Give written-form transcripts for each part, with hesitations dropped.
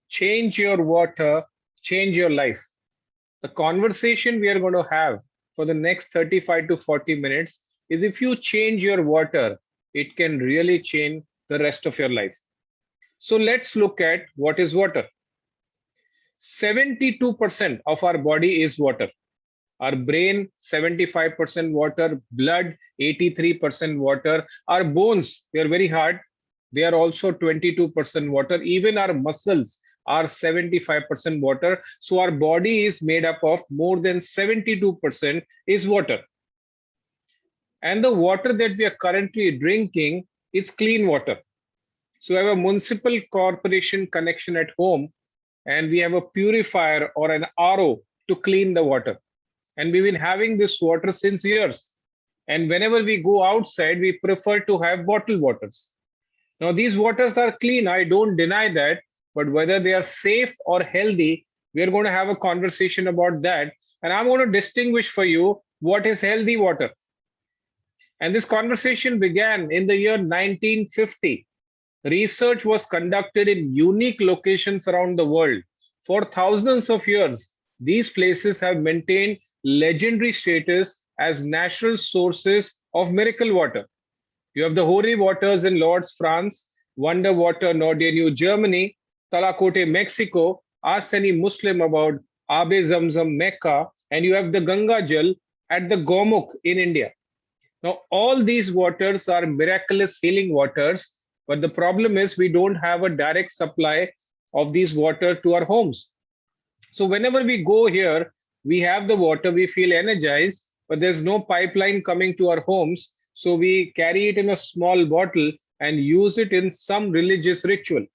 Change your water, change your life. The conversation we are going to have for the next 35 to 40 minutes is if you change your water, it can really change the rest of your life. So let's look at what is water. 72% of our body is water. Our brain, 75% water, blood, 83% water. Our bones, they are very hard. They are also 22% water. Even our muscles are 75% water. So our body is made up of more than 72% is water. And the water that we are currently drinking is clean water. So we have a municipal corporation connection at home, and we have a purifier or an RO to clean the water. And we've been having this water since years. And whenever we go outside, we prefer to have bottled waters. Now, these waters are clean, I don't deny that, but whether they are safe or healthy, we are going to have a conversation about that. And I'm going to distinguish for you what is healthy water. And this conversation began in the year 1950. Research was conducted in unique locations around the world. For thousands of years, these places have maintained legendary status as natural sources of miracle water. You have the holy waters in Lourdes, France, Wonder Water, Nordenu, Germany, Talakote, Mexico. Ask any Muslim about Abe Zamzam, Mecca, and you have the Ganga Jal at the Gomukh in India. Now, all these waters are miraculous healing waters, but the problem is we don't have a direct supply of these water to our homes. So whenever we go here, we have the water, we feel energized, but there's no pipeline coming to our homes. So we carry it in a small bottle and use it in some religious ritual.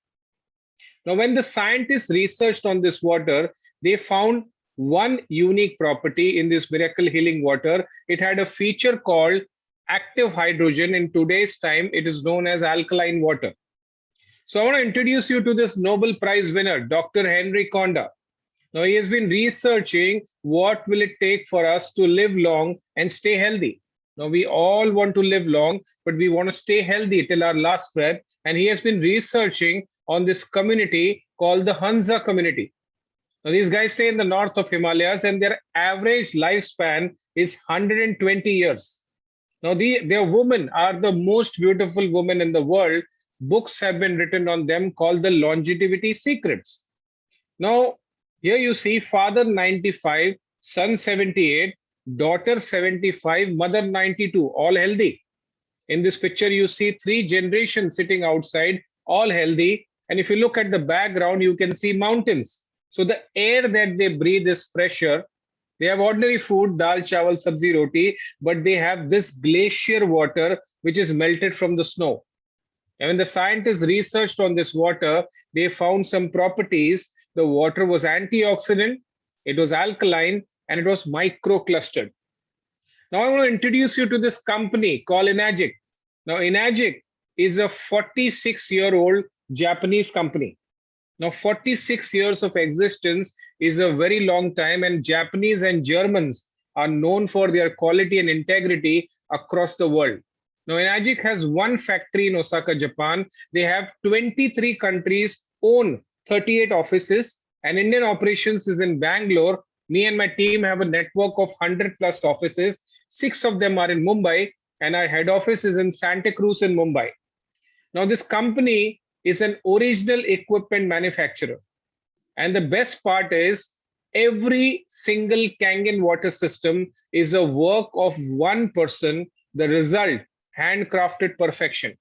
Now, when the scientists researched on this water, they found one unique property in this miracle healing water. It had a feature called active hydrogen. In today's time, it is known as alkaline water. So I want to introduce you to this Nobel Prize winner, Dr. Henry Konda. Now, he has been researching what will it take for us to live long and stay healthy. Now, we all want to live long, but we want to stay healthy till our last breath. And he has been researching on this community called the Hansa community. Now, these guys stay in the north of Himalayas, and their average lifespan is 120 years. Now, their women are the most beautiful women in the world. Books have been written on them called the longevity secrets. Now, here you see father 95, son 78, daughter 75, mother 92, all healthy. In this picture, you see three generations sitting outside, all healthy. And if you look at the background, you can see mountains. So the air that they breathe is fresher. They have ordinary food, dal, chawal, sabzi, roti, but they have this glacier water which is melted from the snow. And when the scientists researched on this water, they found some properties. The water was antioxidant, it was alkaline, and it was microclustered. Now I want to introduce you to this company called Enagic. Now Enagic is a 46-year-old Japanese company. Now 46 years of existence is a very long time, and Japanese and Germans are known for their quality and integrity across the world. Now Enagic has one factory in Osaka, Japan. They have 23 countries, own 38 offices, and Indian operations is in Bangalore. Me and my team have a network of 100 plus offices. 6 of them are in Mumbai, and our head office is in Santa Cruz in Mumbai. Now, this company is an original equipment manufacturer. And the best part is every single Kangen water system is a work of one person, the result, handcrafted perfection.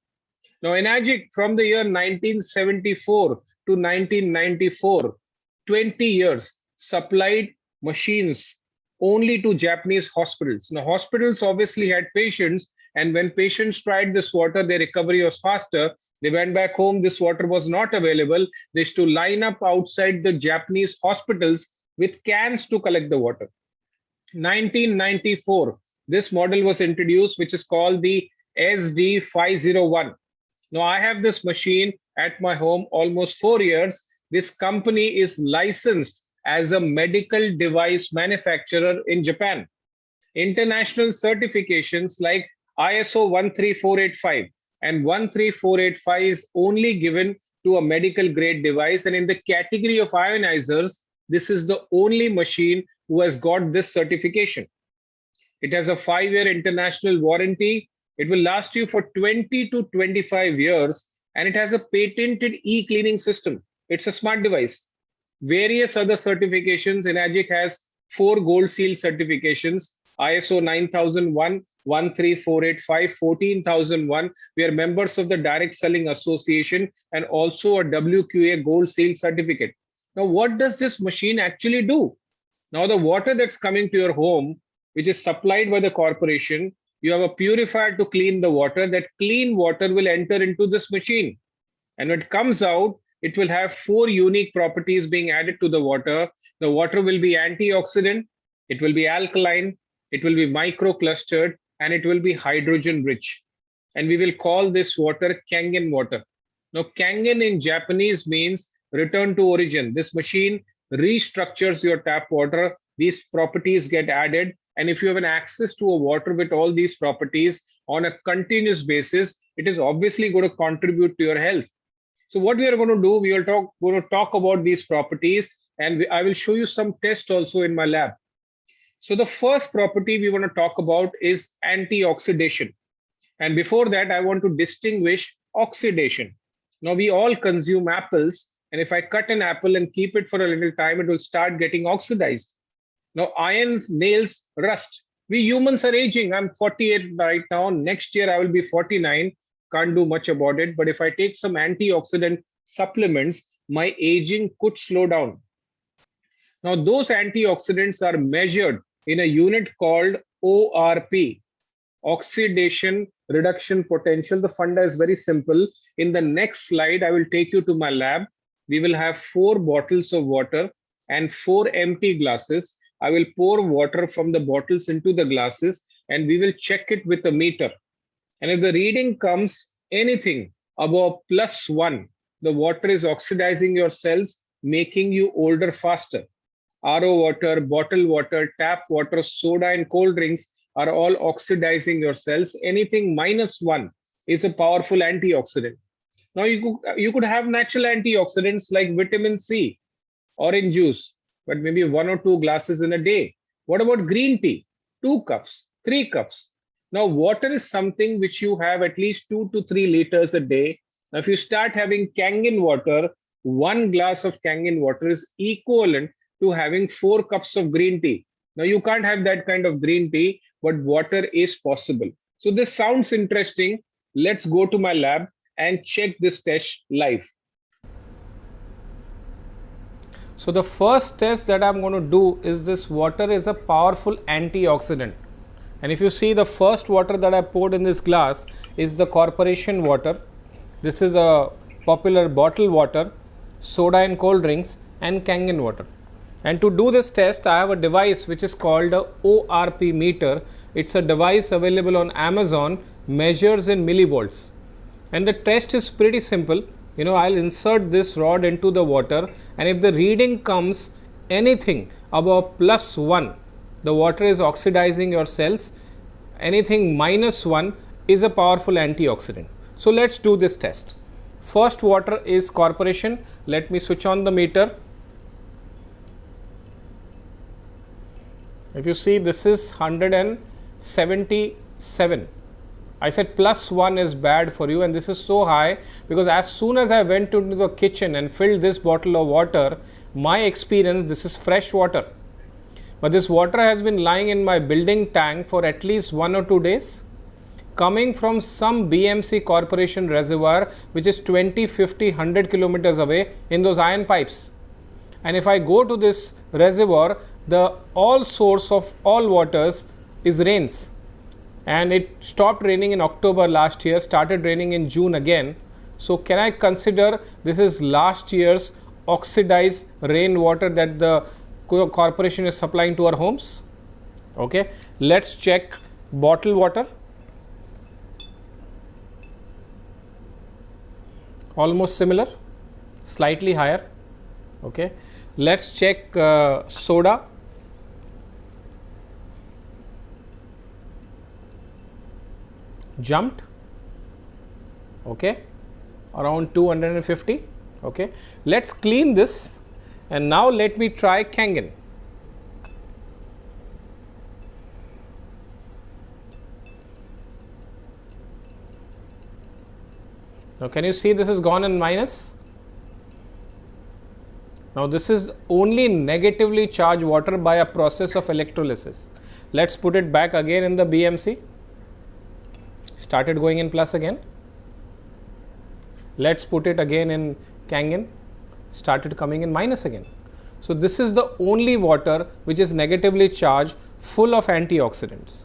Now, Enagic from the year 1974 to 1994, 20 years, supplied machines only to Japanese hospitals. Now, hospitals obviously had patients, and when patients tried this water, their recovery was faster. They went back home, this water was not available. They used to line up outside the Japanese hospitals with cans to collect the water. 1994, this model was introduced, which is called the SD501. Now, I have this machine at my home almost 4 years. This company is licensed as a medical device manufacturer in Japan. International certifications like ISO 13485 and 13485 is only given to a medical grade device. And in the category of ionizers, this is the only machine who has got this certification. It has a 5-year international warranty. It will last you for 20 to 25 years, and it has a patented e-cleaning system. It's a smart device. Various other certifications. Enagic has 4 gold seal certifications: ISO 9001, 13485, 14001. We are members of the Direct Selling Association and also a WQA gold seal certificate. Now, what does this machine actually do? Now, the water that's coming to your home, which is supplied by the corporation, you have a purifier to clean the water. That clean water will enter into this machine. And when it comes out, it will have 4 unique properties being added to the water. The water will be antioxidant, it will be alkaline, it will be microclustered, and it will be hydrogen rich. And we will call this water Kangen water. Now, Kangen in Japanese means return to origin. This machine restructures your tap water. These properties get added. And if you have an access to a water with all these properties on a continuous basis, it is obviously going to contribute to your health. So what we are going to do, we are going to talk about these properties, and I will show you some tests also in my lab. So the first property we want to talk about is antioxidation. And before that, I want to distinguish oxidation. Now, we all consume apples, and if I cut an apple and keep it for a little time, it will start getting oxidized. Now, irons, nails, rust. We humans are aging. I'm 48 right now. Next year, I will be 49. Can't do much about it. But if I take some antioxidant supplements, my aging could slow down. Now, those antioxidants are measured in a unit called ORP, oxidation reduction potential. The funda is very simple. In the next slide, I will take you to my lab. We will have 4 bottles of water and 4 empty glasses. I will pour water from the bottles into the glasses, and we will check it with a meter. And if the reading comes anything above +1, the water is oxidizing your cells, making you older faster. RO water, bottled water, tap water, soda, and cold drinks are all oxidizing your cells. Anything -1 is a powerful antioxidant. Now, you could have natural antioxidants like vitamin C, orange juice, but maybe 1 or 2 glasses in a day. What about green tea? 2 cups, 3 cups. Now, water is something which you have at least 2 to 3 liters a day. Now, if you start having Kangen water, 1 glass of Kangen water is equivalent to having 4 cups of green tea. Now, you can't have that kind of green tea, but water is possible. So this sounds interesting. Let's go to my lab and check this test live. So the first test that I'm going to do is this water is a powerful antioxidant. And if you see, the first water that I poured in this glass is the corporation water. This is a popular bottled water, soda and cold drinks, and Kangen water. And to do this test, I have a device which is called a ORP meter. It's a device available on Amazon, measures in millivolts. And the test is pretty simple. I'll insert this rod into the water, and if the reading comes anything above +1, the water is oxidizing your cells. Anything -1 is a powerful antioxidant. So let's do this test. First water is corporation. Let me switch on the meter. If you see, this is 177. I said +1 is bad for you, and this is so high because as soon as I went into the kitchen and filled this bottle of water, my experience, this is fresh water. But this water has been lying in my building tank for at least 1 or 2 days, coming from some BMC corporation reservoir, which is 20, 50, 100 kilometers away in those iron pipes. And if I go to this reservoir, the all source of all waters is rains. And it stopped raining in October last year, started raining in June again. So can I consider this is last year's oxidized rainwater that the corporation is supplying to our homes? Okay, let's check bottled water. Almost similar, slightly higher. Okay, let's check soda. Jumped. Okay, around 250. Okay, let's clean this, and now let me try Kangen. Now can you see this is gone in minus? Now this is only negatively charged water by a process of electrolysis. Let's put it back again in the BMC. Started going in plus again. Let's put it again in Kangen. Started coming in minus again. So this is the only water which is negatively charged, full of antioxidants.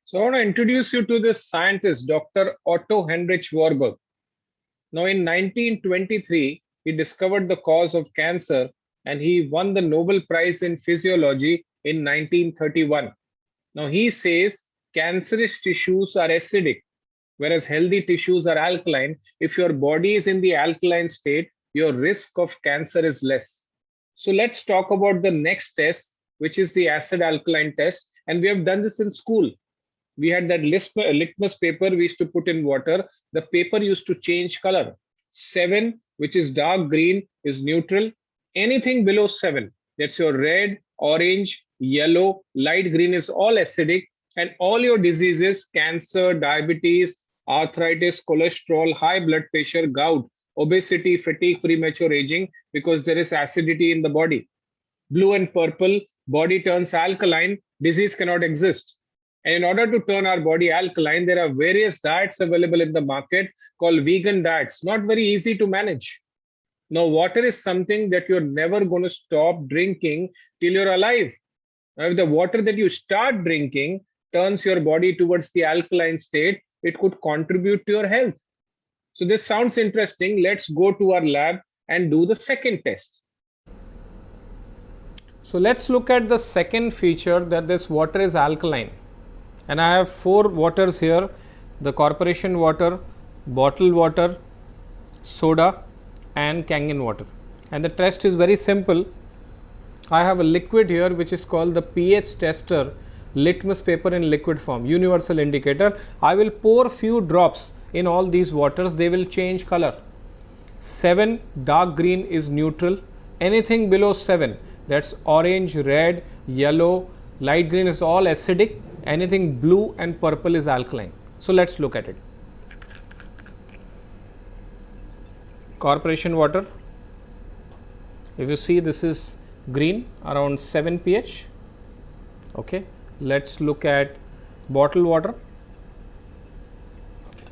So I want to introduce you to this scientist, Dr. Otto Heinrich Warburg. Now in 1923, he discovered the cause of cancer and he won the Nobel Prize in Physiology in 1931. Now he says cancerous tissues are acidic, whereas healthy tissues are alkaline. If your body is in the alkaline state, your risk of cancer is less. So let's talk about the next test, which is the acid alkaline test. And we have done this in school. We had that litmus paper we used to put in water. The paper used to change color. 7, which is dark green, is neutral. Anything below 7, that's your red, orange, yellow, light green is all acidic. And all your diseases, cancer, diabetes, arthritis, cholesterol, high blood pressure, gout, obesity, fatigue, premature aging, because there is acidity in the body. Blue and purple, body turns alkaline, disease cannot exist. And in order to turn our body alkaline, there are various diets available in the market called vegan diets, not very easy to manage. Now, water is something that you're never going to stop drinking till you're alive. Now, if the water that you start drinking turns your body towards the alkaline state, it could contribute to your health. So this sounds interesting. Let's go to our lab and do the second test. So let's look at the second feature, that this water is alkaline. And I have 4 waters here: the corporation water, bottled water, soda and Kangen water. And the test is very simple. I have a liquid here which is called the pH tester, litmus paper in liquid form, universal indicator. I will pour few drops in all these waters, they will change color. 7 dark green is neutral, anything below 7, that's orange, red, yellow, light green is all acidic, anything blue and purple is alkaline. So let's look at it. Corporation water, if you see, this is green, around 7 pH. Okay, let's look at bottled water.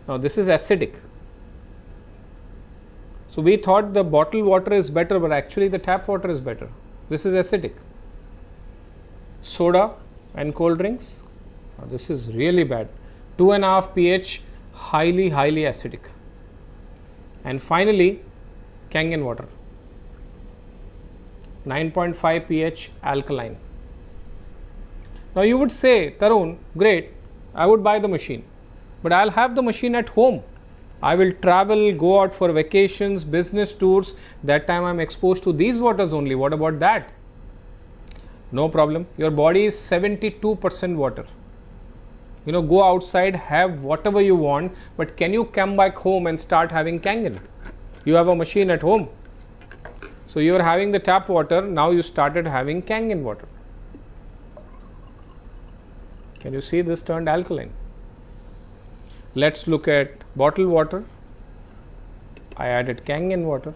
Now this is acidic. So we thought the bottled water is better, but actually the tap water is better. This is acidic. Soda and cold drinks, now this is really bad, 2.5 pH, highly acidic. And finally Kangen water, 9.5 pH, alkaline. Now you would say, Tarun, great, I would buy the machine, but I'll have the machine at home. I will travel, go out for vacations, business tours, that time I'm exposed to these waters only. What about that? No problem. Your body is 72% water. You know, go outside, have whatever you want, but can you come back home and start having Kangen? You have a machine at home. So you are having the tap water, now you started having Kangen water. Can you see this turned alkaline? Let's look at bottled water. I added Kangen water,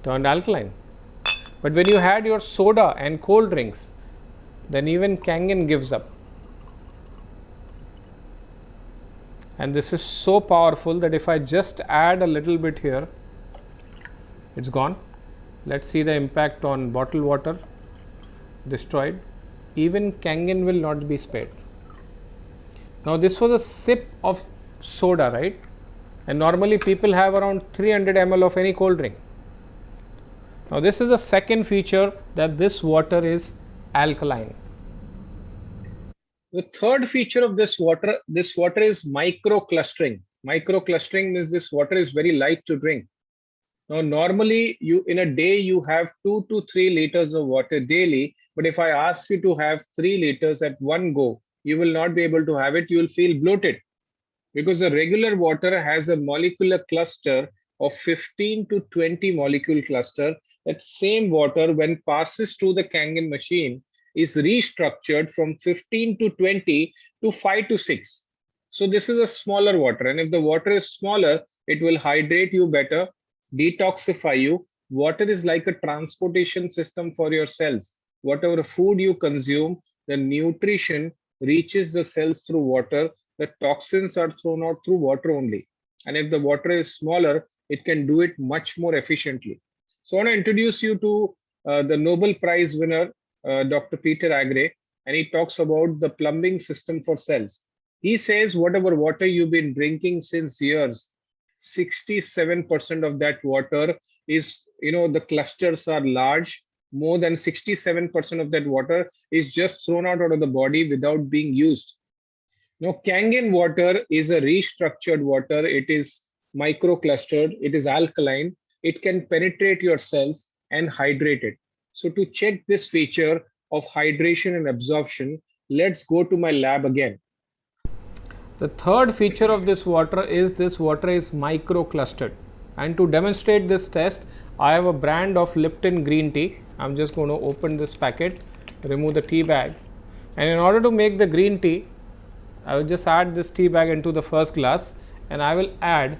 turned alkaline. But when you had your soda and cold drinks, then even Kangen gives up. And this is so powerful that if I just add a little bit here, it's gone. Let's see the impact on bottled water, destroyed. Even Kangen will not be spared. Now this was a sip of soda, right? And normally people have around 300 ml of any cold drink. Now this is the second feature, that this water is alkaline. The third feature of this water is micro-clustering. Micro-clustering means this water is very light to drink. Now normally you in a day you have 2 to 3 liters of water daily, but if I ask you to have 3 liters at one go, you will not be able to have it, you will feel bloated. because the regular water has a molecular cluster of 15 to 20 molecule cluster. That same water, when passes through the Kangen machine, is restructured from 15 to 20 to 5 to 6. So this is a smaller water, and if the water is smaller, it will hydrate you better, detoxify you. Water is like a transportation system for your cells. Whatever food you consume, the nutrition reaches the cells through water. The toxins are thrown out through water only. And if the water is smaller, it can do it much more efficiently. So I want to introduce you to the Nobel Prize winner, Dr. Peter Agre, and he talks about the plumbing system for cells. He says whatever water you've been drinking since years, 67% of that water is, the clusters are large. More than 67% of that water is just thrown out of the body without being used. Now, Kangen water is a restructured water. It is microclustered. It is alkaline. It can penetrate your cells and hydrate it. So to check this feature of hydration and absorption, let's go to my lab again. The third feature of this water is micro clustered. And to demonstrate this test, I have a brand of Lipton green tea. I'm just going to open this packet, remove the tea bag. And in order to make the green tea, I will just add this tea bag into the first glass, and I will add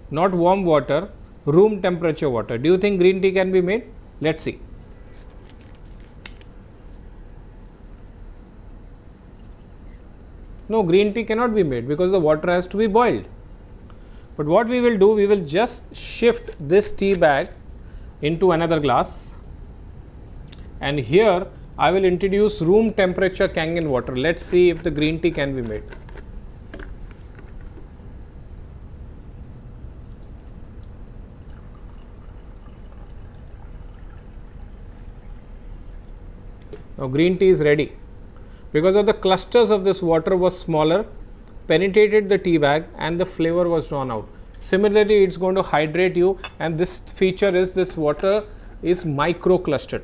not warm water, room temperature water. Do you think green tea can be made? Let's see. No, green tea cannot be made because the water has to be boiled. But what we will do, we will just shift this tea bag into another glass, and here I will introduce room temperature Kangen water. Let's see if the green tea can be made. Now green tea is ready. Because of the clusters of this water was smaller, penetrated the tea bag, and the flavor was drawn out. Similarly, it's going to hydrate you, and this feature is this water is micro clustered.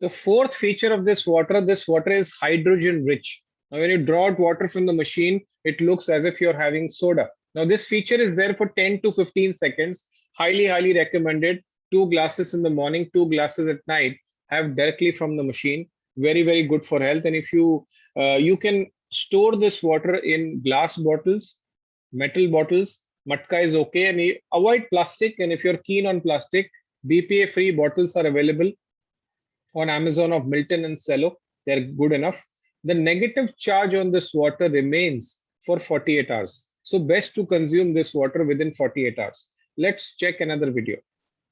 The fourth feature of this water is hydrogen rich. Now, when you draw out water from the machine, it looks as if you're having soda. Now, this feature is there for 10 to 15 seconds. Highly, highly recommended. 2 glasses in the morning, 2 glasses at night. Have directly from the machine. Very, very good for health. And if you can store this water in glass bottles, metal bottles. Matka is okay, and avoid plastic. And if you're keen on plastic, BPA free bottles are available on Amazon of Milton and Cello. They're good enough. The negative charge on this water remains for 48 hours. So best to consume this water within 48 hours. Let's check another video.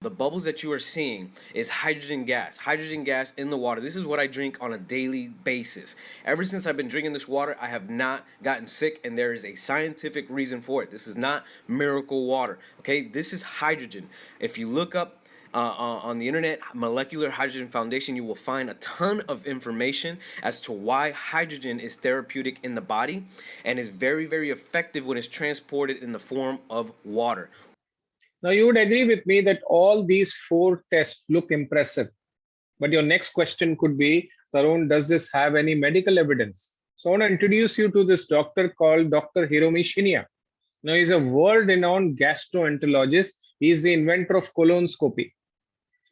The bubbles that you are seeing is hydrogen gas in the water. This is what I drink on a daily basis. Ever since I've been drinking this water, I have not gotten sick, and there is a scientific reason for it. This is not miracle water, okay? This is hydrogen. If you look up on the internet, Molecular Hydrogen Foundation, you will find a ton of information as to why hydrogen is therapeutic in the body and is very, very effective when it's transported in the form of water. Now, you would agree with me that all these 4 tests look impressive. But your next question could be, Tarun, does this have any medical evidence? So I want to introduce you to this doctor called Dr. Hiromi Shinya. Now, he's a world-renowned gastroenterologist. He's the inventor of colonoscopy.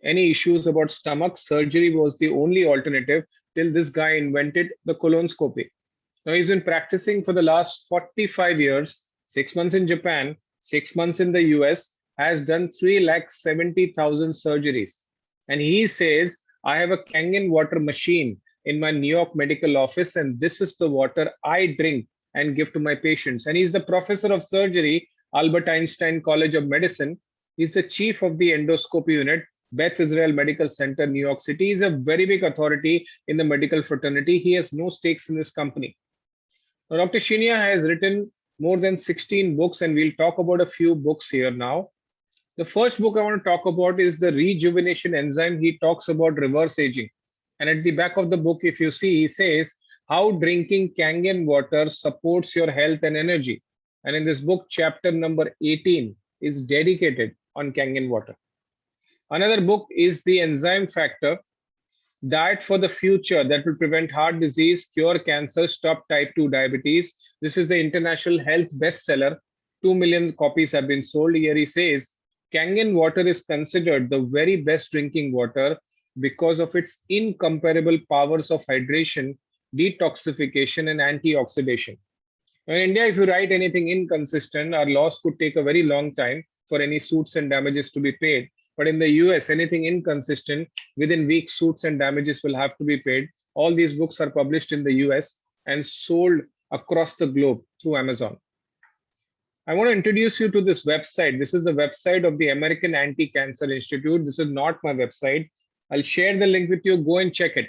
Any issues about stomach, surgery was the only alternative till this guy invented the colonoscopy. Now, he's been practicing for the last 45 years, 6 months in Japan, 6 months in the US, has done 370,000 surgeries. And he says, I have a Kangen water machine in my New York medical office, and this is the water I drink and give to my patients. And he's the professor of surgery, Albert Einstein College of Medicine. He's the chief of the endoscopy unit, Beth Israel Medical Center, New York City. He's a very big authority in the medical fraternity. He has no stakes in this company. Now, Dr. Shinya has written more than 16 books, and we'll talk about a few books here now. The first book I want to talk about is the rejuvenation enzyme. He talks about reverse aging. And at the back of the book, if you see, he says how drinking Kangen water supports your health and energy. And in this book, chapter number 18 is dedicated on Kangen water. Another book is the enzyme factor, diet for the future that will prevent heart disease, cure cancer, stop type 2 diabetes. This is the international health bestseller. 2 million copies have been sold. Here he says Kangen water is considered the very best drinking water because of its incomparable powers of hydration, detoxification, and antioxidation. In India, if you write anything inconsistent, our laws could take a very long time for any suits and damages to be paid. But in the US, anything inconsistent, within weeks, suits and damages will have to be paid. All these books are published in the US and sold across the globe through Amazon. I want to introduce you to this website. This is the website of the American Anti-Cancer Institute. This is not my website. I'll share the link with you. Go and check it.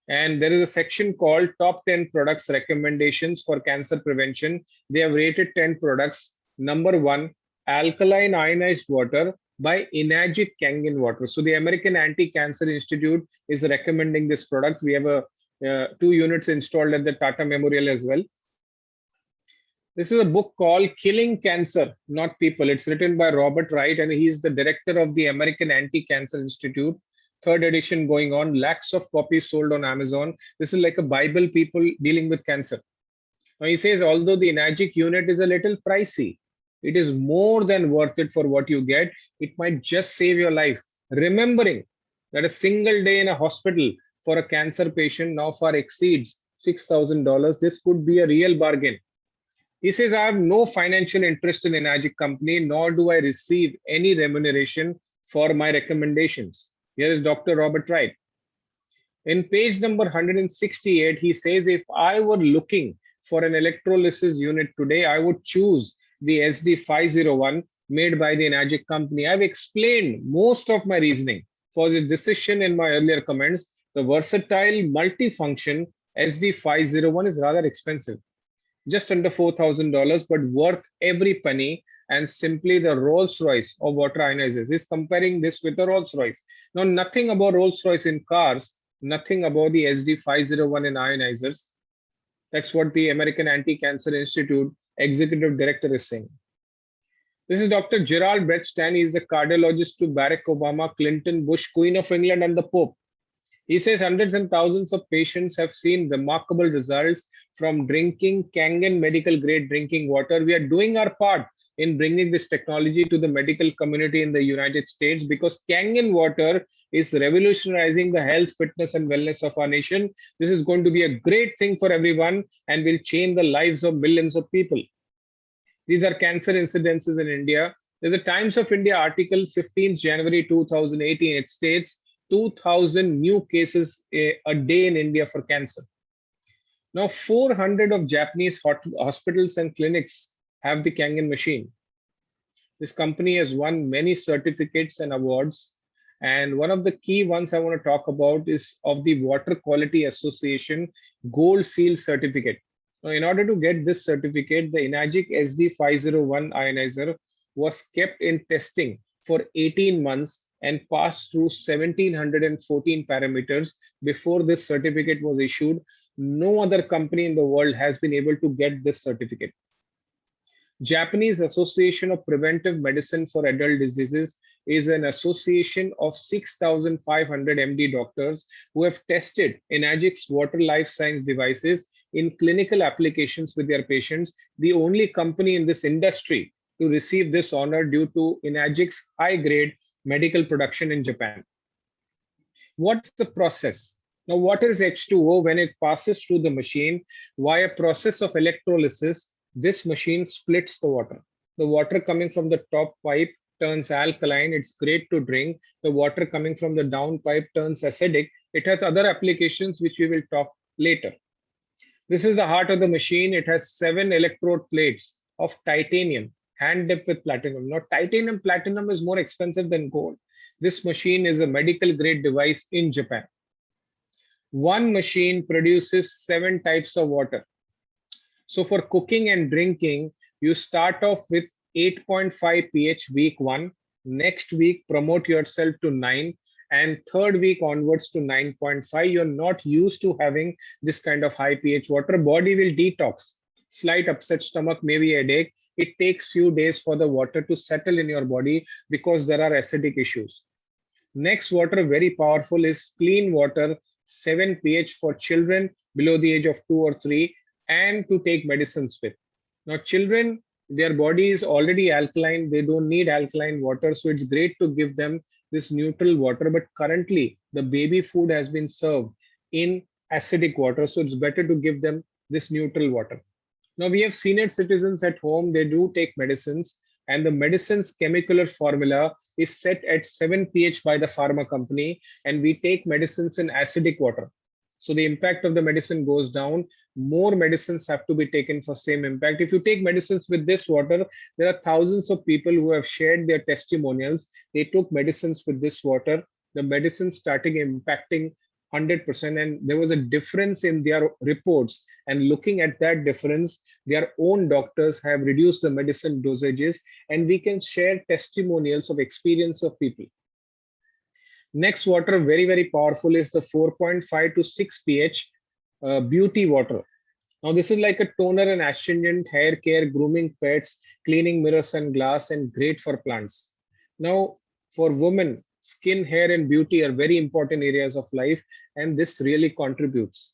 And there is a section called Top 10 Products Recommendations for Cancer Prevention. They have rated 10 products. Number 1, alkaline ionized water by Enagic Kangen water. So the American Anti-Cancer Institute is recommending this product. We have 2 units installed at the Tata Memorial as well. This is a book called Killing Cancer, Not People. It's written by Robert Wright, and he's the director of the American Anti-Cancer Institute. 3rd edition going on, lakhs of copies sold on Amazon. This is like a Bible people dealing with cancer. Now he says, although the Enagic unit is a little pricey, it is more than worth it for what you get. It might just save your life. Remembering that a single day in a hospital for a cancer patient now far exceeds $6,000, this could be a real bargain. He says, I have no financial interest in Enagic company, nor do I receive any remuneration for my recommendations. Here is Dr. Robert Wright. In page number 168, he says, if I were looking for an electrolysis unit today, I would choose the SD501 made by the Enagic company. I've explained most of my reasoning for the decision in my earlier comments. The versatile multifunction SD501 is rather expensive, just under $4,000, but worth every penny, and simply the Rolls-Royce of water ionizers. He's comparing this with the Rolls-Royce. Now, nothing about Rolls-Royce in cars, nothing about the SD501 in ionizers. That's what the American Anti-Cancer Institute Executive Director is saying. This is Dr. Gerald Bredstein. He's the cardiologist to Barack Obama, Clinton, Bush, Queen of England, and the Pope. He says hundreds and thousands of patients have seen remarkable results from drinking Kangen medical grade drinking water. We are doing our part in bringing this technology to the medical community in the United States because Kangen water is revolutionizing the health, fitness, and wellness of our nation. This is going to be a great thing for everyone and will change the lives of millions of people. These are cancer incidences in India. There's a Times of India article, 15th January 2018. It states 2,000 new cases a day in India for cancer. Now, 400 of Japanese hospitals and clinics have the Kangen machine. This company has won many certificates and awards. And one of the key ones I want to talk about is of the Water Quality Association Gold Seal certificate. Now, in order to get this certificate, the Enagic SD501 ionizer was kept in testing for 18 months and passed through 1714 parameters before this certificate was issued. No other company in the world has been able to get this certificate. Japanese Association of Preventive Medicine for Adult Diseases is an association of 6,500 MD doctors who have tested Enagic's water life science devices in clinical applications with their patients, the only company in this industry to receive this honor due to Enagic's high-grade medical production in Japan. What's the process? Now, water is H2O. When it passes through the machine via process of electrolysis, this machine splits the water. The water coming from the top pipe turns alkaline. It's great to drink. The water coming from the down pipe turns acidic. It has other applications which we will talk later. This is the heart of the machine. It has 7 electrode plates of titanium, hand dipped with platinum. Now, titanium platinum is more expensive than gold. This machine is a medical grade device in Japan. One machine produces 7 types of water. So for cooking and drinking, you start off with 8.5 pH week 1. Next week, promote yourself to 9. And third week onwards to 9.5. You're not used to having this kind of high pH water. Body will detox. Slight upset stomach, maybe a headache. It takes few days for the water to settle in your body because there are acidic issues. Next water, very powerful, is clean water, 7 pH for children below the age of 2 or 3. and to take medicines with. Now, children, their body is already alkaline, they don't need alkaline water, so it's great to give them this neutral water. But currently, the baby food has been served in acidic water, so it's better to give them this neutral water. Now, we have senior citizens at home, they do take medicines, and the medicine's chemical formula is set at 7 pH by the pharma company, and we take medicines in acidic water. So the impact of the medicine goes down. More medicines have to be taken for same impact. If you take medicines with this water, there are thousands of people who have shared their testimonials. They took medicines with this water. The medicine started impacting 100%, and there was a difference in their reports. And looking at that difference, their own doctors have reduced the medicine dosages, and we can share testimonials of experience of people. Next water, very, very powerful, is the 4.5 to 6 pH beauty water. Now, this is like a toner and astringent, hair care, grooming pets, cleaning mirrors and glass, and great for plants. Now, for women, skin, hair, and beauty are very important areas of life, and this really contributes.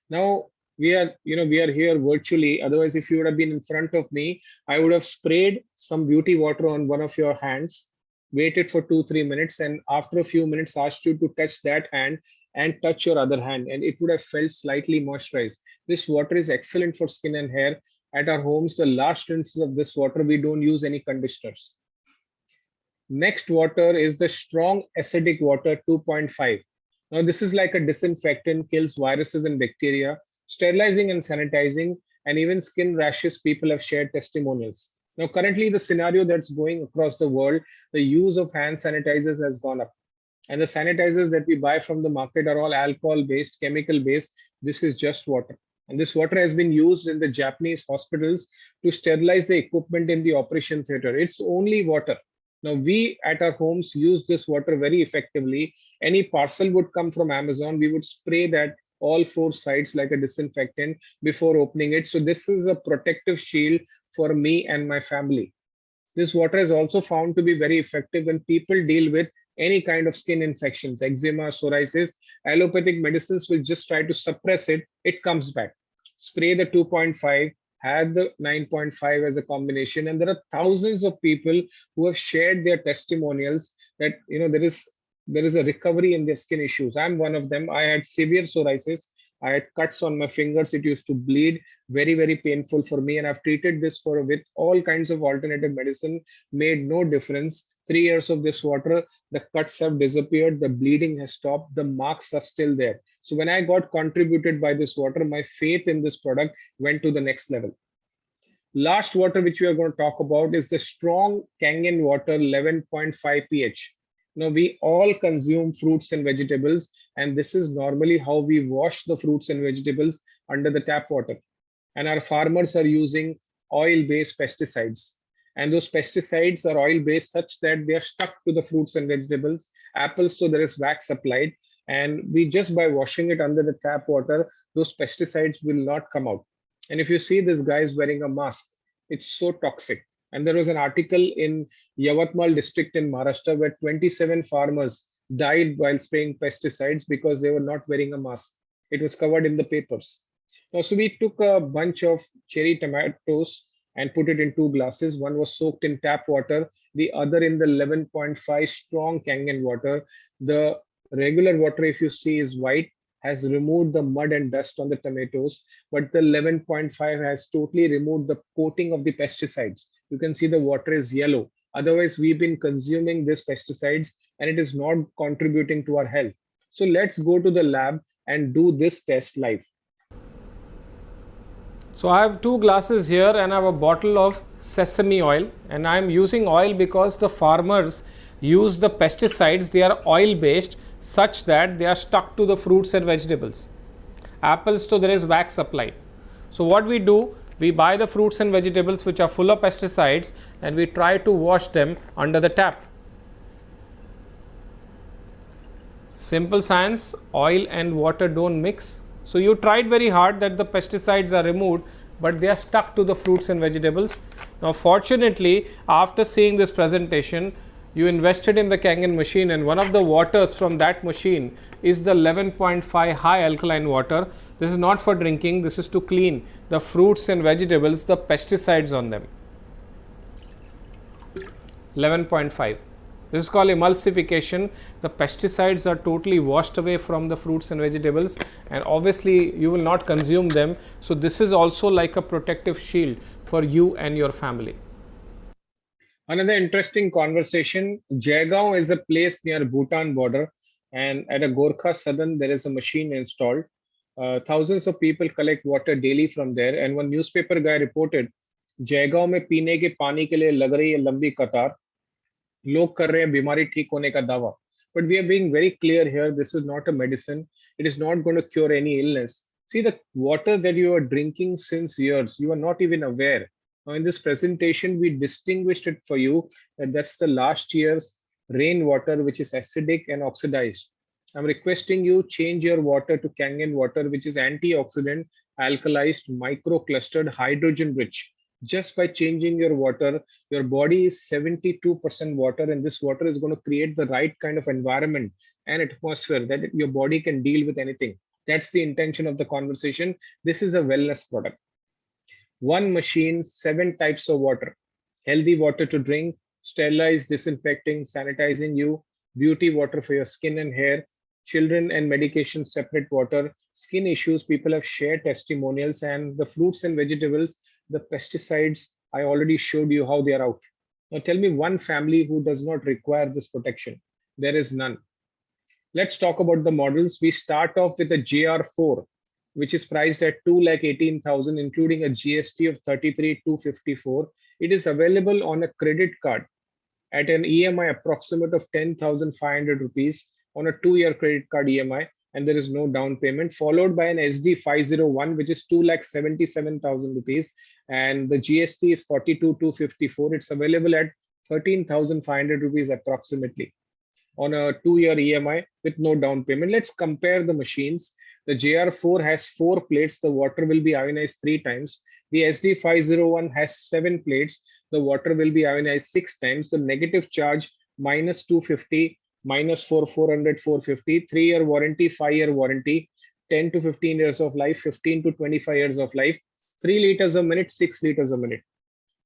Now, we are here virtually. Otherwise, if you would have been in front of me, I would have sprayed some beauty water on one of your hands, waited for 2-3 minutes, and after a few minutes asked you to touch that hand and touch your other hand, and it would have felt slightly moisturized. This water is excellent for skin and hair. At our homes, the last rinses of this water, we don't use any conditioners. Next water is the strong acidic water, 2.5. Now, this is like a disinfectant, kills viruses and bacteria, sterilizing and sanitizing, and even skin rashes. People have shared testimonials. Now, currently, the scenario that's going across the world, the use of hand sanitizers has gone up. And the sanitizers that we buy from the market are all alcohol-based, chemical-based. This is just water. And this water has been used in the Japanese hospitals to sterilize the equipment in the operation theater. It's only water. Now, we at our homes use this water very effectively. Any parcel would come from Amazon, we would spray that all 4 sides like a disinfectant before opening it. So this is a protective shield for me and my family. This water is also found to be very effective when people deal with any kind of skin infections, eczema, psoriasis. Allopathic medicines will just try to suppress it, it comes back. Spray the 2.5, had the 9.5 as a combination, and there are thousands of people who have shared their testimonials that there is a recovery in their skin issues. I'm one of them. I had severe psoriasis. I had cuts on my fingers. It used to bleed, very, very painful for me. And I've treated this with all kinds of alternative medicine, made no difference. 3 years of this water, the cuts have disappeared, the bleeding has stopped, the marks are still there. So when I got contributed by this water, my faith in this product went to the next level. Last water which we are going to talk about is the strong Kangen water, 11.5 pH. Now, we all consume fruits and vegetables, and this is normally how we wash the fruits and vegetables under the tap water. And our farmers are using oil-based pesticides. And those pesticides are oil-based such that they are stuck to the fruits and vegetables. Apples, so there is wax applied. And we just by washing it under the tap water, those pesticides will not come out. And if you see this guy is wearing a mask, it's so toxic. And there was an article in Yavatmal district in Maharashtra where 27 farmers died while spraying pesticides because they were not wearing a mask. It was covered in the papers. Now, so we took a bunch of cherry tomatoes and put it in 2 glasses. One was soaked in tap water, the other in the 11.5 strong Kangen water. The regular water, if you see, is white, has removed the mud and dust on the tomatoes, but the 11.5 has totally removed the coating of the pesticides. You can see the water is yellow. Otherwise, we've been consuming these pesticides and it is not contributing to our health. So let's go to the lab and do this test live. So I have 2 glasses here and I have a bottle of sesame oil, and I am using oil because the farmers use the pesticides. They are oil based such that they are stuck to the fruits and vegetables. Apples, so there is wax applied. So what we do, we buy the fruits and vegetables which are full of pesticides and we try to wash them under the tap. Simple science, oil and water don't mix. So you tried very hard that the pesticides are removed, but they are stuck to the fruits and vegetables. Now fortunately, after seeing this presentation, you invested in the Kangen machine, and one of the waters from that machine is the 11.5 high alkaline water, This is not for drinking, this is to clean the fruits and vegetables, the pesticides on them. 11.5. This is called emulsification. The pesticides are totally washed away from the fruits and vegetables, and obviously you will not consume them. So this is also like a protective shield for you and your family. Another interesting conversation. Jaigaon is a place near Bhutan border, and at a Gorkha Southern, there is a machine installed. Thousands of people collect water daily from there, and one newspaper guy reported, Jaigaon में पीने के पानी के लिए लग रही है लंबी कतार, लोग कर रहे हैं बीमारी ठीक होने का दावा. But we are being very clear here, this is not a medicine. It is not going to cure any illness. See, the water that you are drinking since years, you are not even aware. Now, in this presentation, we distinguished it for you that that's the last year's rainwater, which is acidic and oxidized. I'm requesting you change your water to Kangen water, which is antioxidant, alkalized, microclustered, hydrogen rich. Just by changing your water, your body is 72% water, and this water is going to create the right kind of environment and atmosphere that your body can deal with anything. That's the intention of the conversation. This is a wellness product. One machine, 7 types of water, healthy water to drink, sterilized, disinfecting, sanitizing you, beauty water for your skin and hair, children and medication separate water, skin issues, people have shared testimonials, and the fruits and vegetables, the pesticides, I already showed you how they are out. Now tell me one family who does not require this protection. There is none. Let's talk about the models. We start off with a JR4, which is priced at 2,18,000, including a GST of 33,254. It is available on a credit card at an EMI approximate of 10,500 rupees on a 2-year credit card EMI, and there is no down payment, followed by an SD 501, which is 2,77,000 rupees, and the GST is 42,254. It's available at 13,500 rupees approximately on a 2-year EMI with no down payment. Let's compare the machines. The JR4 has 4 plates. The water will be ionized 3 times. The SD501 has 7 plates. The water will be ionized 6 times. The negative charge minus 250, minus 400, 450, 3-year warranty, 5-year warranty, 10 to 15 years of life, 15 to 25 years of life, 3 liters a minute, 6 liters a minute,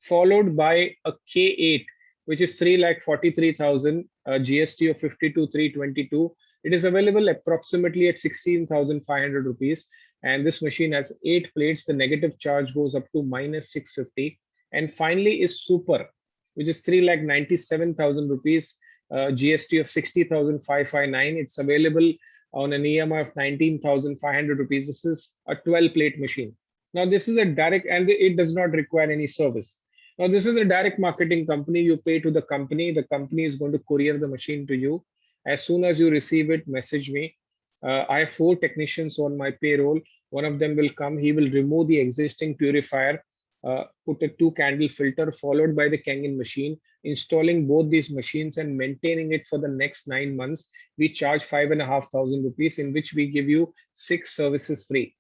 followed by a K8, which is 3,43,000, GST of 52,322. It is available approximately at 16,500 rupees. And this machine has 8 plates. The negative charge goes up to minus 650. And finally is Super, which is 3,97,000 rupees, GST of 60,559. It's available on an EMI of 19,500 rupees. This is a 12 plate machine. Now, this is a direct, and it does not require any service. Now, this is a direct marketing company. You pay to the company is going to courier the machine to you. As soon as you receive it, message me. I have 4 technicians on my payroll. One of them will come. He will remove the existing purifier, put a 2-candle filter, followed by the Kangen machine, installing both these machines and maintaining it for the next 9 months. We charge 5,500 rupees, in which we give you 6 services free.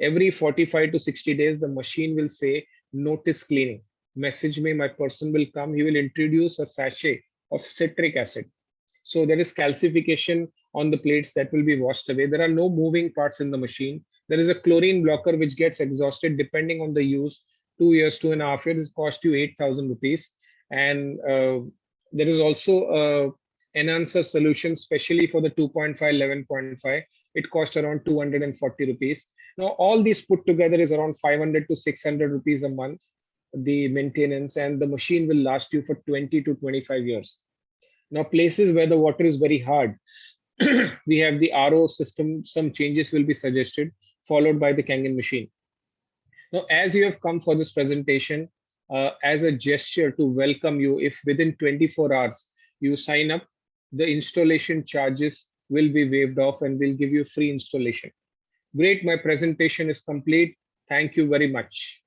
Every 45 to 60 days, the machine will say notice cleaning. Message me, my person will come. He will introduce a sachet of citric acid. So there is calcification on the plates that will be washed away. There are no moving parts in the machine. There is a chlorine blocker which gets exhausted depending on the use. 2 years, 2.5 years, it costs you 8,000 rupees. And there is also enhancer solution, especially for the 2.5, 11.5. It costs around 240 rupees. Now, all these put together is around 500 to 600 rupees a month, the maintenance, and the machine will last you for 20 to 25 years. Now, places where the water is very hard, we have the RO system. Some changes will be suggested, followed by the Kangen machine. Now, as you have come for this presentation, as a gesture to welcome you, if within 24 hours you sign up, the installation charges will be waived off and we'll give you free installation. Great, my presentation is complete. Thank you very much.